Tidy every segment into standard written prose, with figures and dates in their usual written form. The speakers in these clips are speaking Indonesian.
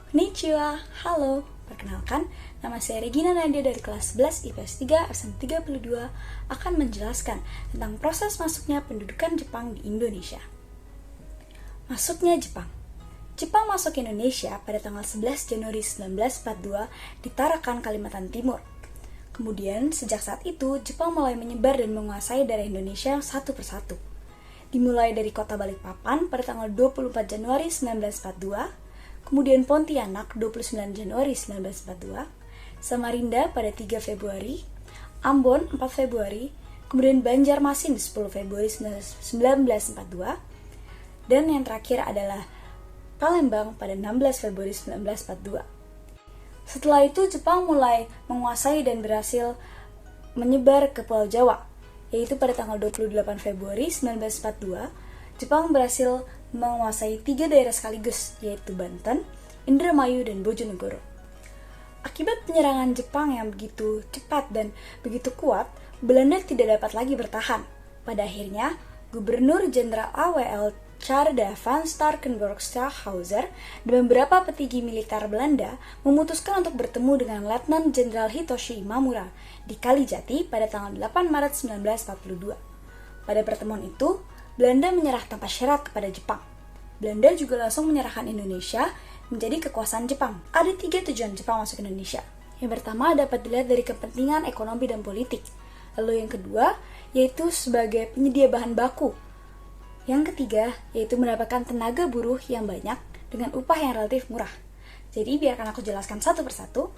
Konnichiwa, halo. Perkenalkan, nama saya Regina Nadia dari kelas 11 IPS 3 absen 32 akan menjelaskan tentang proses masuknya pendudukan Jepang di Indonesia. Masuknya Jepang. Jepang masuk Indonesia pada tanggal 11 Januari 1942 di Tarakan, Kalimantan Timur. Kemudian, sejak saat itu, Jepang mulai menyebar dan menguasai daerah Indonesia satu persatu. Dimulai dari kota Balikpapan pada tanggal 24 Januari 1942, kemudian Pontianak 29 Januari 1942, Samarinda pada 3 Februari, Ambon 4 Februari, kemudian Banjarmasin 10 Februari 1942, dan yang terakhir adalah Palembang pada 16 Februari 1942. Setelah itu Jepang mulai menguasai dan berhasil menyebar ke Pulau Jawa, yaitu pada tanggal 28 Februari 1942, Jepang berhasil menguasai 3 daerah sekaligus, yaitu Banten, Indramayu, dan Bojonegoro. Akibat penyerangan Jepang yang begitu cepat dan begitu kuat, Belanda tidak dapat lagi bertahan. Pada akhirnya, Gubernur Jenderal AWL Tjarda van Starkenborgh-Staalhauser dan beberapa petinggi militer Belanda memutuskan untuk bertemu dengan Letnan Jenderal Hitoshi Imamura di Kalijati pada tanggal 8 Maret 1942. Pada pertemuan itu, Belanda menyerah tanpa syarat kepada Jepang. Belanda juga langsung menyerahkan Indonesia menjadi kekuasaan Jepang. Ada 3 tujuan Jepang masuk Indonesia. Yang pertama dapat dilihat dari kepentingan ekonomi dan politik. Lalu yang kedua, yaitu sebagai penyedia bahan baku. Yang ketiga, yaitu mendapatkan tenaga buruh yang banyak dengan upah yang relatif murah. Jadi biarkan aku jelaskan satu persatu.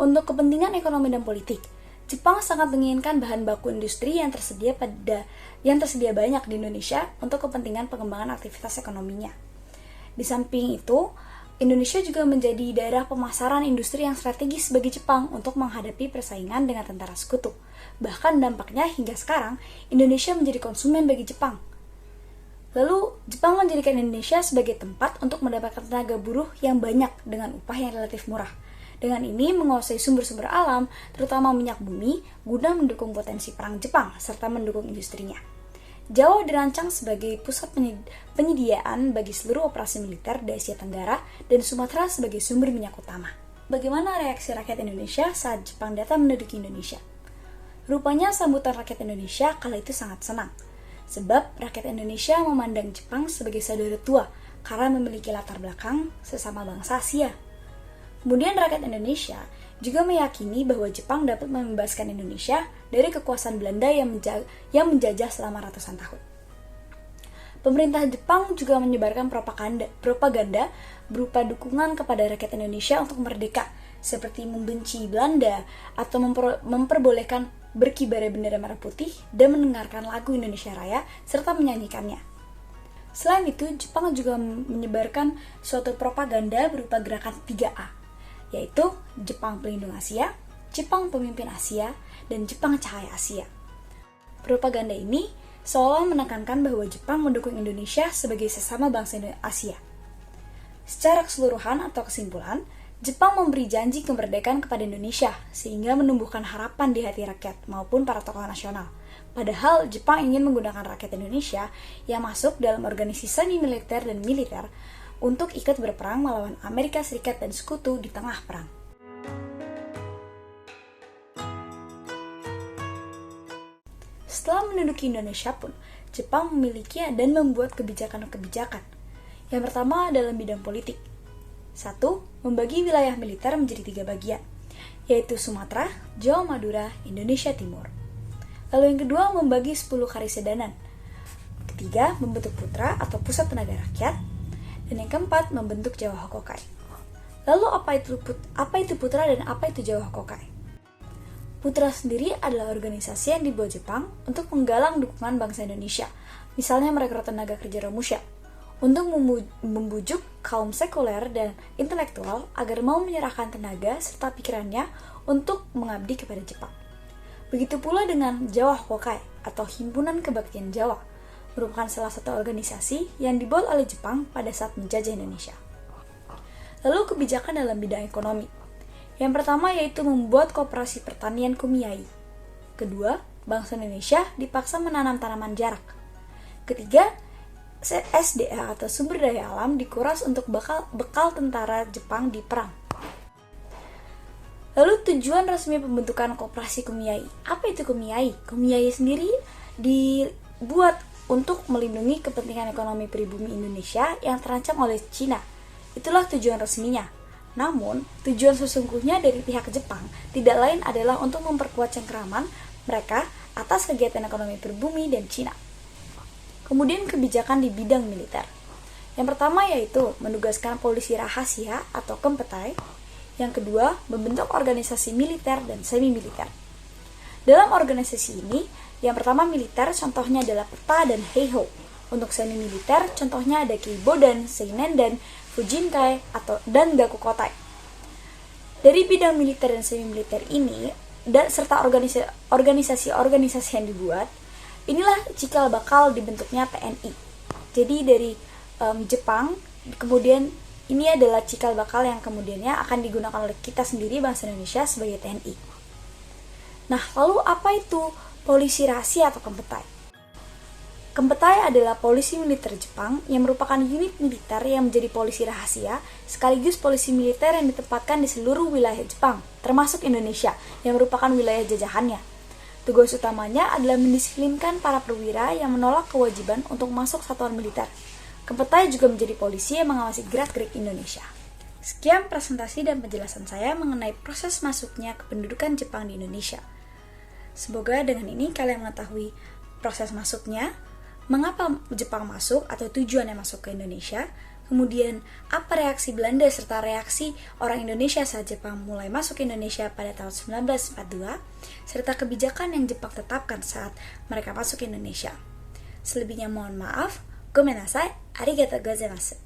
Untuk kepentingan ekonomi dan politik, Jepang sangat menginginkan bahan baku industri yang tersedia banyak di Indonesia untuk kepentingan pengembangan aktivitas ekonominya. Di samping itu, Indonesia juga menjadi daerah pemasaran industri yang strategis bagi Jepang untuk menghadapi persaingan dengan tentara sekutu. Bahkan dampaknya hingga sekarang, Indonesia menjadi konsumen bagi Jepang. Lalu, Jepang menjadikan Indonesia sebagai tempat untuk mendapatkan tenaga buruh yang banyak dengan upah yang relatif murah. Dengan ini menguasai sumber-sumber alam, terutama minyak bumi, guna mendukung potensi perang Jepang serta mendukung industrinya. Jawa dirancang sebagai pusat penyediaan bagi seluruh operasi militer di Asia Tenggara dan Sumatera sebagai sumber minyak utama. Bagaimana reaksi rakyat Indonesia saat Jepang datang menduduki Indonesia? Rupanya sambutan rakyat Indonesia kala itu sangat senang, sebab rakyat Indonesia memandang Jepang sebagai saudara tua karena memiliki latar belakang sesama bangsa Asia. Kemudian rakyat Indonesia juga meyakini bahwa Jepang dapat membebaskan Indonesia dari kekuasaan Belanda yang menjajah selama ratusan tahun. Pemerintah Jepang juga menyebarkan propaganda berupa dukungan kepada rakyat Indonesia untuk merdeka, seperti membenci Belanda atau memperbolehkan berkibarnya bendera merah putih dan mendengarkan lagu Indonesia Raya serta menyanyikannya. Selain itu, Jepang juga menyebarkan suatu propaganda berupa gerakan 3A, yaitu Jepang Pelindung Asia, Jepang Pemimpin Asia, dan Jepang Cahaya Asia. Propaganda ini seolah menekankan bahwa Jepang mendukung Indonesia sebagai sesama bangsa Asia. Secara keseluruhan atau kesimpulan, Jepang memberi janji kemerdekaan kepada Indonesia sehingga menumbuhkan harapan di hati rakyat maupun para tokoh nasional. Padahal Jepang ingin menggunakan rakyat Indonesia yang masuk dalam organisasi semi-militer dan militer untuk ikut berperang melawan Amerika Serikat dan sekutu di tengah perang. Setelah menduduki Indonesia pun, Jepang memiliki dan membuat kebijakan-kebijakan. Yang pertama dalam bidang politik. 1. Membagi wilayah militer menjadi 3 bagian, yaitu Sumatera, Jawa Madura, Indonesia Timur. Lalu yang kedua membagi 10 Karisidenan. Ketiga, membentuk Putra atau Pusat Tenaga Rakyat. Dan yang keempat, membentuk Jawa Hokokai. Lalu apa itu Putra dan apa itu Jawa Hokokai? Putra sendiri adalah organisasi yang dibuat Jepang untuk menggalang dukungan bangsa Indonesia, misalnya merekrut tenaga kerja Romusha, untuk membujuk kaum sekuler dan intelektual agar mau menyerahkan tenaga serta pikirannya untuk mengabdi kepada Jepang. Begitu pula dengan Jawa Hokokai atau Himpunan Kebaktian Jawa, merupakan salah satu organisasi yang dibuat oleh Jepang pada saat menjajah Indonesia. Lalu kebijakan dalam bidang ekonomi. Yang pertama yaitu membuat koperasi pertanian Kumiai. Kedua, bangsa Indonesia dipaksa menanam tanaman jarak. Ketiga, SDA atau sumber daya alam dikuras untuk bekal tentara Jepang di perang. Lalu tujuan resmi pembentukan Koperasi Kumiai. Apa itu Kumiai? Kumiai sendiri dibuat untuk melindungi kepentingan ekonomi pribumi Indonesia yang terancam oleh Cina. Itulah tujuan resminya. Namun, tujuan sesungguhnya dari pihak Jepang tidak lain adalah untuk memperkuat cengkeraman mereka atas kegiatan ekonomi pribumi dan Cina. Kemudian kebijakan di bidang militer. Yang pertama yaitu menugaskan polisi rahasia atau Kempetai. Yang kedua, membentuk organisasi militer dan semi-militer. Dalam organisasi ini, yang pertama militer contohnya adalah PETA dan Heiho. Untuk semi-militer contohnya ada Keibo dan Seinen dan Fujinkai dan Gakukotai. Dari bidang militer dan semi-militer ini, serta organisasi-organisasi yang dibuat, inilah cikal bakal dibentuknya TNI. Jadi dari Jepang, kemudian ini adalah cikal bakal yang kemudiannya akan digunakan oleh kita sendiri bangsa Indonesia sebagai TNI. Nah, lalu apa itu polisi rahasia atau Kempetai? Kempetai adalah polisi militer Jepang yang merupakan unit militer yang menjadi polisi rahasia sekaligus polisi militer yang ditempatkan di seluruh wilayah Jepang, termasuk Indonesia yang merupakan wilayah jajahannya. Tugas utamanya adalah mendisiplinkan para perwira yang menolak kewajiban untuk masuk satuan militer. Kempetai juga menjadi polisi yang mengawasi gerak-gerik Indonesia. Sekian presentasi dan penjelasan saya mengenai proses masuknya kependudukan Jepang di Indonesia. Semoga dengan ini kalian mengetahui proses masuknya, mengapa Jepang masuk atau tujuannya masuk ke Indonesia, kemudian apa reaksi Belanda serta reaksi orang Indonesia saat Jepang mulai masuk ke Indonesia pada tahun 1942, serta kebijakan yang Jepang tetapkan saat mereka masuk ke Indonesia. Selebihnya mohon maaf, gomenasai, arigatou gozaimasu.